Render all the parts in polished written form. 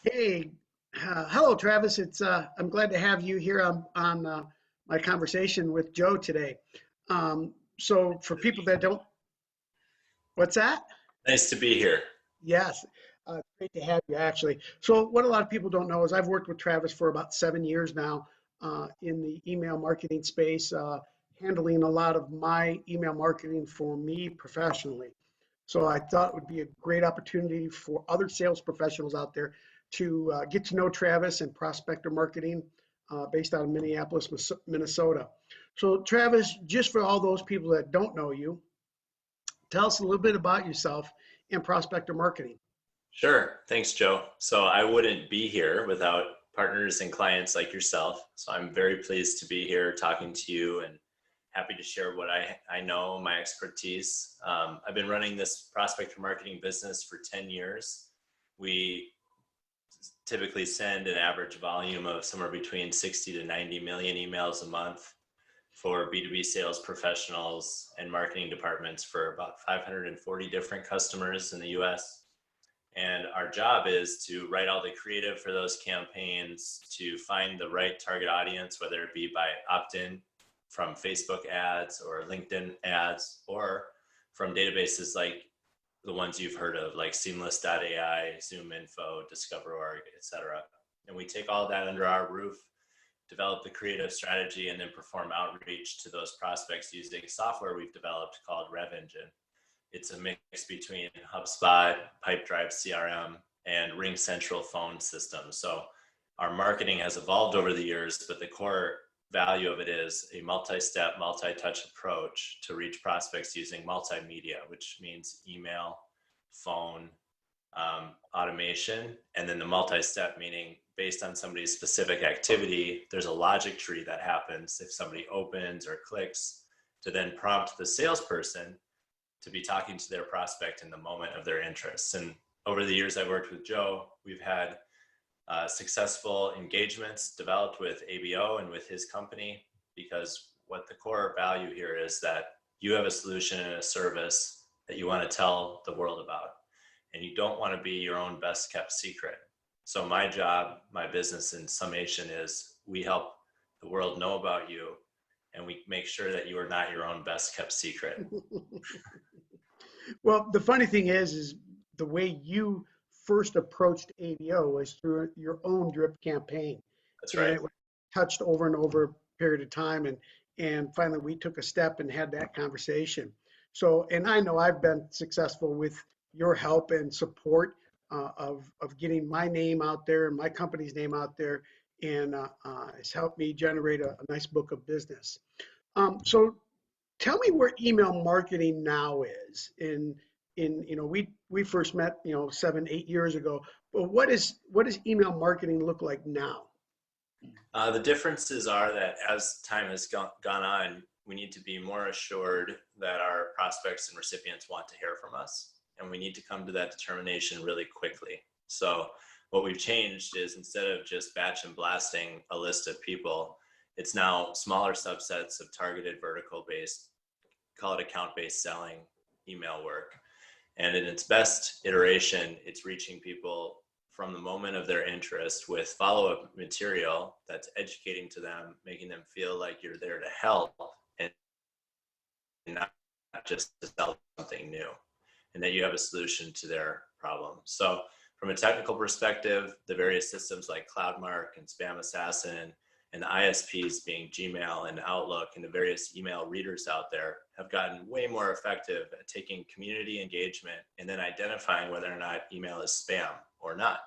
Hey, hello, Travis. I'm glad to have you here on my conversation with Joe today. So, for people that don't, what's that? Nice to be here. Yes, it's great to have you actually. So, what a lot of people don't know is I've worked with Travis for about 7 years now in the email marketing space, handling a lot of my email marketing for me professionally. So I thought it would be a great opportunity for other sales professionals out there to get to know Travis and prospector marketing based out of Minneapolis, Minnesota. So Travis, just for all those people that don't know you, tell us a little bit about yourself and prospector marketing. Sure. Thanks, Joe. So I wouldn't be here without partners and clients like yourself. So I'm very pleased to be here talking to you and happy to share what I know, my expertise. I've been running this prospector marketing business for 10 years. We typically send an average volume of somewhere between 60 to 90 million emails a month for B2B sales professionals and marketing departments for about 540 different customers in the US. And our job is to write all the creative for those campaigns, to find the right target audience, whether it be by opt-in from Facebook ads or LinkedIn ads, or from databases like the ones you've heard of, like Seamless.ai, ZoomInfo, DiscoverOrg, etc. And we take all that under our roof, develop the creative strategy, and then perform outreach to those prospects using software we've developed called RevEngine. It's a mix between HubSpot, Pipedrive CRM, and RingCentral phone systems. So our marketing has evolved over the years, but the core value of it is a multi-step, multi-touch approach to reach prospects using multimedia, which means email, phone, automation, and then the multi-step meaning based on somebody's specific activity, there's a logic tree that happens if somebody opens or clicks to then prompt the salesperson to be talking to their prospect in the moment of their interests. And over the years I've worked with Joe, we've had successful engagements developed with ABO and with his company, because what the core value here is that you have a solution and a service that you want to tell the world about, and you don't want to be your own best kept secret. So my job, my business in summation is we help the world know about you, and we make sure that you are not your own best kept secret. Well, the funny thing is the way you first approached ABO was through your own drip campaign, That's and right. it was touched over and over a period of time, and finally we took a step and had that conversation. So, and I know I've been successful with your help and support of getting my name out there and my company's name out there, and it's helped me generate a nice book of business. So tell me where email marketing now is in we first met 7 8 years ago, but what does email marketing look like now? The differences are that as time has gone on, we need to be more assured that our prospects and recipients want to hear from us, and we need to come to that determination really quickly. So what we've changed is, instead of just batch and blasting a list of people, it's now smaller subsets of targeted vertical based, call it account based selling email work. And in its best iteration, it's reaching people from the moment of their interest with follow-up material that's educating to them, making them feel like you're there to help and not just to sell something new, and that you have a solution to their problem. So from a technical perspective, the various systems like CloudMark and Spam Assassin and the ISPs being Gmail and Outlook and the various email readers out there have gotten way more effective at taking community engagement and then identifying whether or not email is spam or not.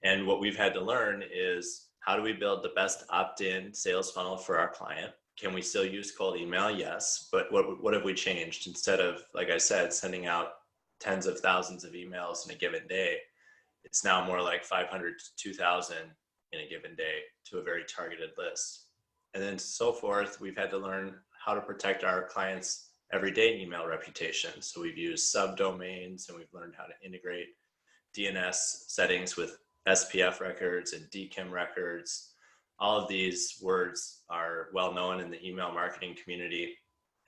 And what we've had to learn is, how do we build the best opt-in sales funnel for our client? Can we still use cold email? Yes. But what have we changed? Instead of, like I said, sending out tens of thousands of emails in a given day, it's now more like 500 to 2,000 in a given day to a very targeted list. And then so forth, we've had to learn how to protect our clients' everyday email reputation. So we've used subdomains, and we've learned how to integrate DNS settings with SPF records and DKIM records. All of these words are well known in the email marketing community.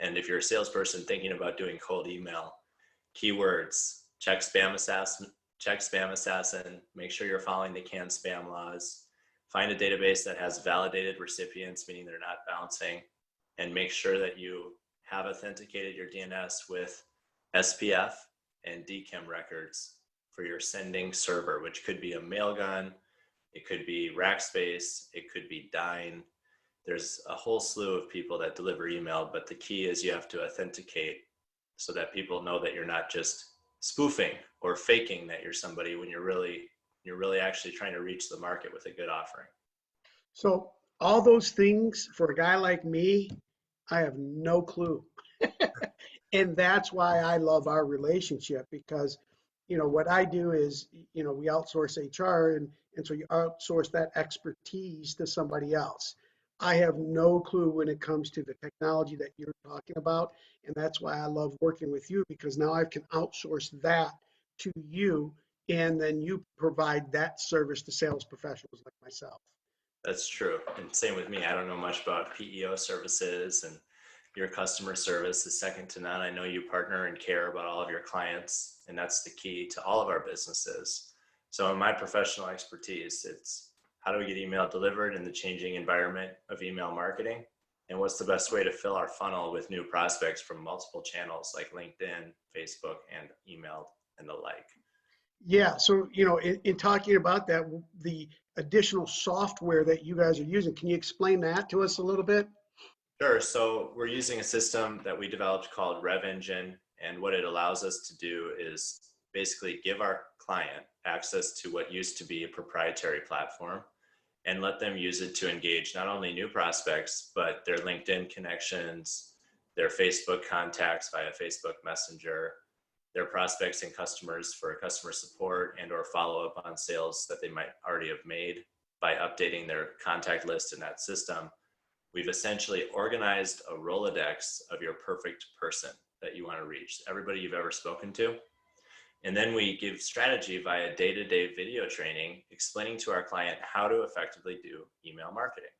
And if you're a salesperson thinking about doing cold email, keywords, check Spam Assassin check Spam Assassin, make sure you're following the CAN spam laws, find a database that has validated recipients, meaning they're not bouncing, and make sure that you have authenticated your DNS with SPF and DKIM records for your sending server, which could be a Mailgun, it could be Rackspace, it could be Dyn. There's a whole slew of people that deliver email, but the key is you have to authenticate so that people know that you're not just spoofing or faking that you're somebody when you're really actually trying to reach the market with a good offering. So all those things for a guy like me, I have no clue. And that's why I love our relationship because, what I do is, we outsource HR and so you outsource that expertise to somebody else. I have no clue when it comes to the technology that you're talking about. And that's why I love working with you because now I can outsource that to you and then you provide that service to sales professionals like myself. That's true. And same with me. I don't know much about PEO services, and your customer service is second to none. I know you partner and care about all of your clients, and that's the key to all of our businesses. So in my professional expertise, it's how do we get email delivered in the changing environment of email marketing? And what's the best way to fill our funnel with new prospects from multiple channels like LinkedIn, Facebook, and email and the like? Yeah, so in talking about that, the additional software that you guys are using, can you explain that to us a little bit? Sure. So we're using a system that we developed called Rev Engine. And what it allows us to do is basically give our client access to what used to be a proprietary platform and let them use it to engage not only new prospects, but their LinkedIn connections, their Facebook contacts via Facebook Messenger, their prospects and customers for customer support and or follow up on sales that they might already have made by updating their contact list in that system. We've essentially organized a Rolodex of your perfect person that you want to reach, everybody you've ever spoken to. And then we give strategy via day-to-day video training, explaining to our client how to effectively do email marketing.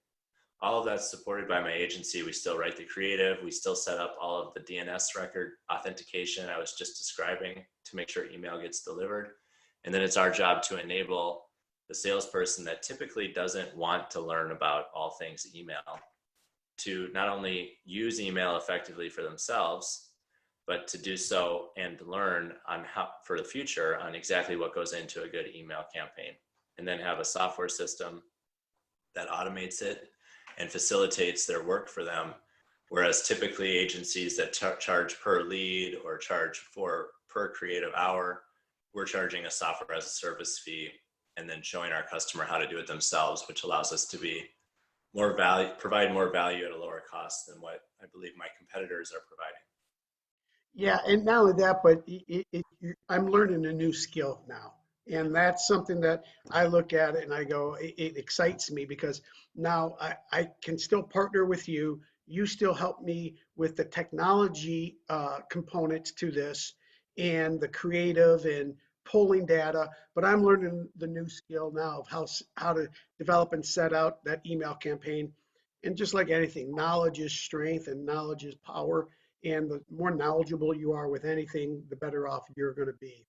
All of that's supported by my agency. We still write the creative. We still set up all of the DNS record authentication I was just describing to make sure email gets delivered. And then it's our job to enable the salesperson that typically doesn't want to learn about all things email to not only use email effectively for themselves, but to do so and learn on how for the future on exactly what goes into a good email campaign, and then have a software system that automates it and facilitates their work for them. Whereas typically agencies that charge per lead or charge for per creative hour, we're charging a software as a service fee and then showing our customer how to do it themselves, which allows us to be more value, provide more value at a lower cost than what I believe my competitors are providing. Yeah, and not only that, but I'm learning a new skill now. And that's something that I look at it and I go, it excites me because now I can still partner with you. You still help me with the technology components to this and the creative and pulling data, but I'm learning the new skill now of how to develop and set out that email campaign. And just like anything, knowledge is strength and knowledge is power. And the more knowledgeable you are with anything, the better off you're going to be.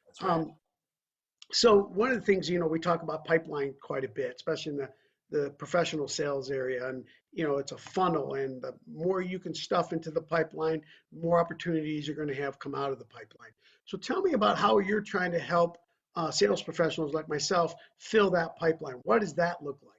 That's right. Um, so one of the things, we talk about pipeline quite a bit, especially in the professional sales area. And, it's a funnel. And the more you can stuff into the pipeline, more opportunities you're going to have come out of the pipeline. So tell me about how you're trying to help sales professionals like myself fill that pipeline. What does that look like?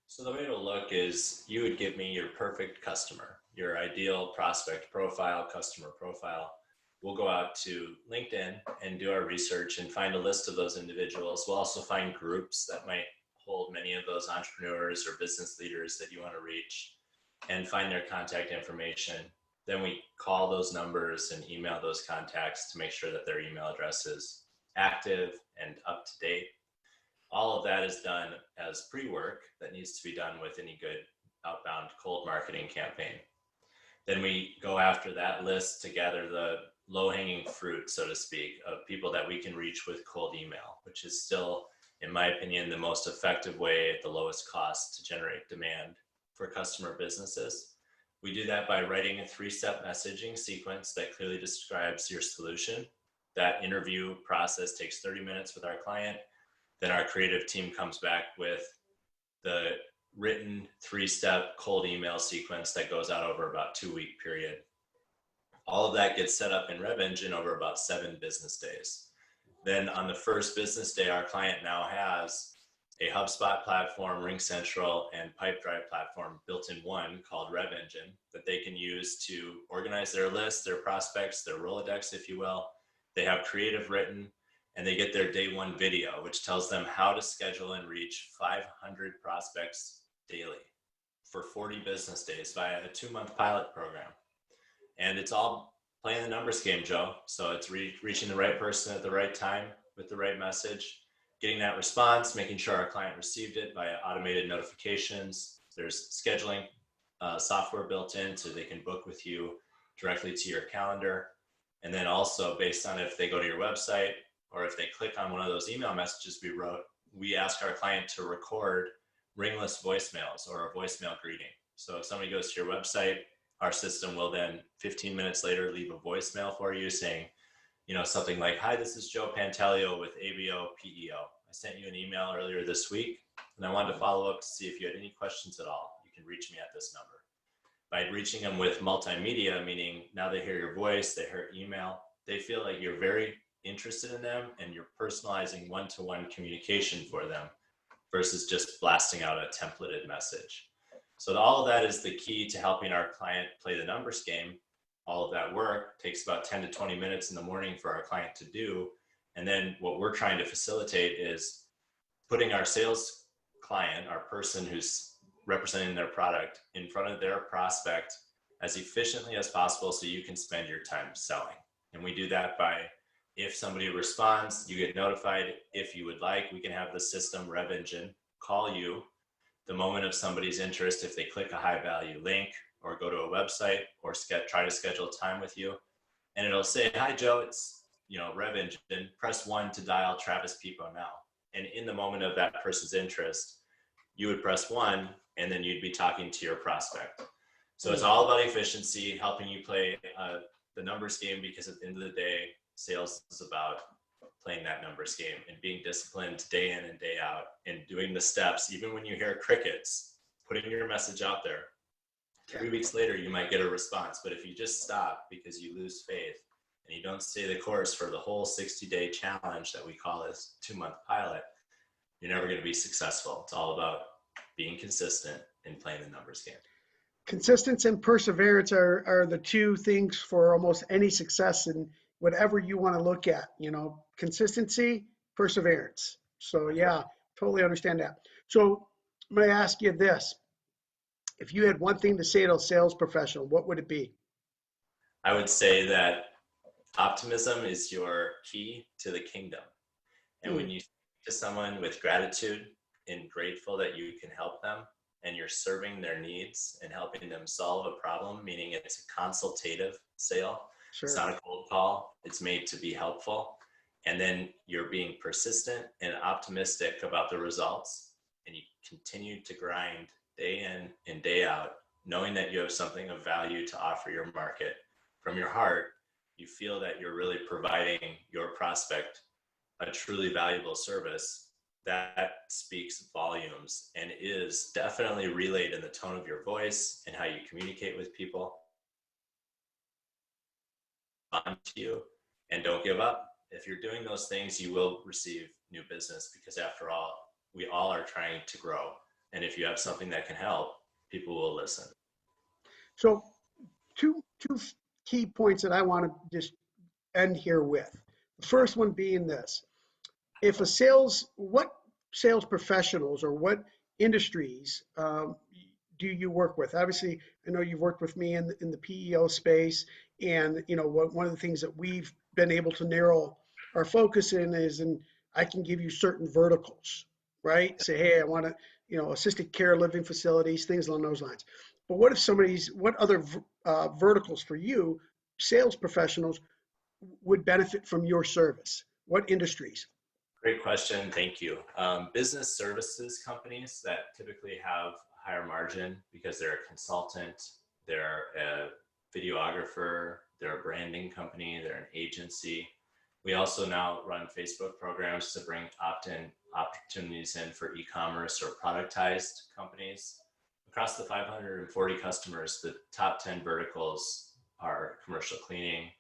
So the way it'll look is you would give me your perfect customer, your ideal prospect profile, customer profile. We'll go out to LinkedIn and do our research and find a list of those individuals. We'll also find groups that might hold many of those entrepreneurs or business leaders that you want to reach and find their contact information. Then we call those numbers and email those contacts to make sure that their email address is active and up to date. All of that is done as pre-work that needs to be done with any good outbound cold marketing campaign. Then we go after that list to gather the low-hanging fruit, so to speak, of people that we can reach with cold email, which is still, in my opinion, the most effective way at the lowest cost to generate demand for customer businesses. We do that by writing a 3-step messaging sequence that clearly describes your solution That interview process takes 30 minutes with our client. Then our creative team comes back with the written 3-step cold email sequence that goes out over about 2-week period. All of that gets set up in RevEngine over about 7 business days. Then on the first business day, our client now has a HubSpot platform, RingCentral, and Pipedrive platform built in one called RevEngine that they can use to organize their list, their prospects, their Rolodex, if you will. They have creative written, and they get their day 1 video, which tells them how to schedule and reach 500 prospects daily for 40 business days via a 2-month pilot program. And it's all playing the numbers game, Joe. So it's reaching the right person at the right time with the right message, getting that response, making sure our client received it via automated notifications. There's scheduling software built in so they can book with you directly to your calendar. And then also based on if they go to your website or if they click on one of those email messages we wrote, we ask our client to record ringless voicemails or a voicemail greeting. So if somebody goes to your website, our system will then 15 minutes later leave a voicemail for you saying, something like, "Hi, this is Joe Pantaleo with ABO PEO. I sent you an email earlier this week, and I wanted to follow up to see if you had any questions at all. You can reach me at this number." By reaching them with multimedia, meaning now they hear your voice, they hear email, they feel like you're very interested in them and you're personalizing one-to-one communication for them versus just blasting out a templated message. So all of that is the key to helping our client play the numbers game. All of that work takes about 10 to 20 minutes in the morning for our client to do. And then what we're trying to facilitate is putting our sales client, our person who's representing their product, in front of their prospect as efficiently as possible so you can spend your time selling. And we do that by, if somebody responds, you get notified. If you would like, we can have the system, RevEngine, call you the moment of somebody's interest if they click a high value link or go to a website or try to schedule time with you. And it'll say, "Hi, Joe, it's RevEngine. Press 1 to dial Travis Pepo now." And in the moment of that person's interest, you would press 1 and then you'd be talking to your prospect. So it's all about efficiency, helping you play the numbers game, because at the end of the day, sales is about playing that numbers game and being disciplined day in and day out and doing the steps. Even when you hear crickets, putting your message out there. 3 weeks later, you might get a response. But if you just stop because you lose faith and you don't stay the course for the whole 60-day challenge that we call this 2-month pilot, you're never going to be successful. It's all about being consistent and playing the numbers game. Consistency and perseverance are the 2 things for almost any success in whatever you want to look at, consistency, perseverance. So yeah, totally understand that. So I'm going to ask you this. If you had one thing to say to a sales professional, what would it be? I would say that optimism is your key to the kingdom. And when you speak to someone with gratitude and grateful that you can help them and you're serving their needs and helping them solve a problem, meaning it's a consultative sale. Sure. It's not a cold call. It's made to be helpful. And then you're being persistent and optimistic about the results, and you continue to grind day in and day out, knowing that you have something of value to offer your market. From your heart, you feel that you're really providing your prospect a truly valuable service. That speaks volumes and is definitely relayed in the tone of your voice and how you communicate with people. On to you, and don't give up. If you're doing those things, you will receive new business, because after all, we all are trying to grow. And if you have something that can help, people will listen. So two key points that I want to just end here with. The first one being this. What sales professionals or what industries do you work with? Obviously, I know you've worked with me in the PEO space, and one of the things that we've been able to narrow our focus in is, and I can give you certain verticals, right? Say, hey, I want to, assisted care living facilities, things along those lines. But what other verticals for you, sales professionals, would benefit from your service? What industries? Great question. Thank you. Business services companies that typically have higher margin because they're a consultant, they're a videographer, they're a branding company, they're an agency. We also now run Facebook programs to bring opt-in opportunities in for e-commerce or productized companies. Across the 540 customers, the top 10 verticals are commercial cleaning,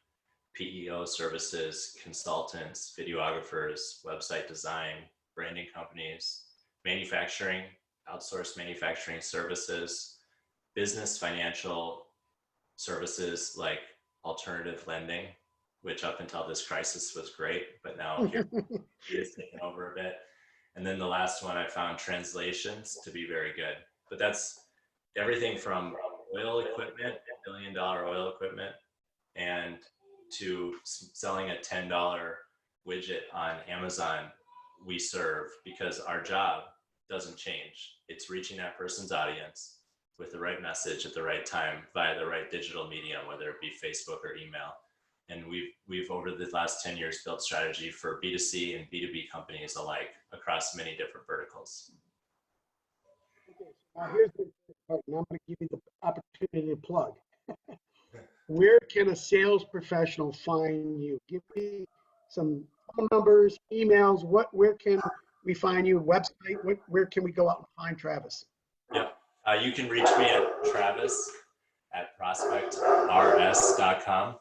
PEO services, consultants, videographers, website design, branding companies, manufacturing, outsourced manufacturing services, business financial services like alternative lending, which up until this crisis was great, but now here it's taken over a bit. And then the last one I found translations to be very good. But that's everything from oil equipment, $1 billion oil equipment, and to selling a $10 widget on Amazon. We serve because our job doesn't change. It's reaching that person's audience with the right message at the right time via the right digital medium, whether it be Facebook or email. And we've over the last 10 years built strategy for B2C and B2B companies alike across many different verticals. Okay, so now here's the part. Now I'm going to give you the opportunity to plug. Where can a sales professional find you? Give me some phone numbers, emails. Where can we find you? Website? Where can we go out and find Travis? Yep. You can reach me at travis@prospectrs.com.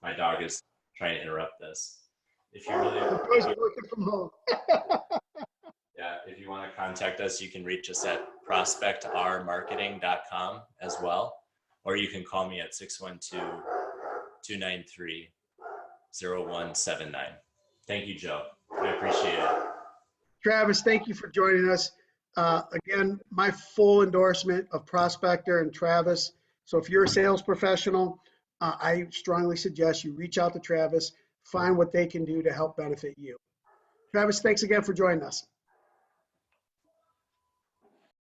My dog is trying to interrupt this. If you really, Working from home. yeah, if you want to contact us, you can reach us at prospectrmarketing.com as well, or you can call me at 612-293-0179. Thank you, Joe. I appreciate it. Travis, thank you for joining us. Again, my full endorsement of Prospector and Travis. So if you're a sales professional, I strongly suggest you reach out to Travis, find what they can do to help benefit you. Travis, thanks again for joining us.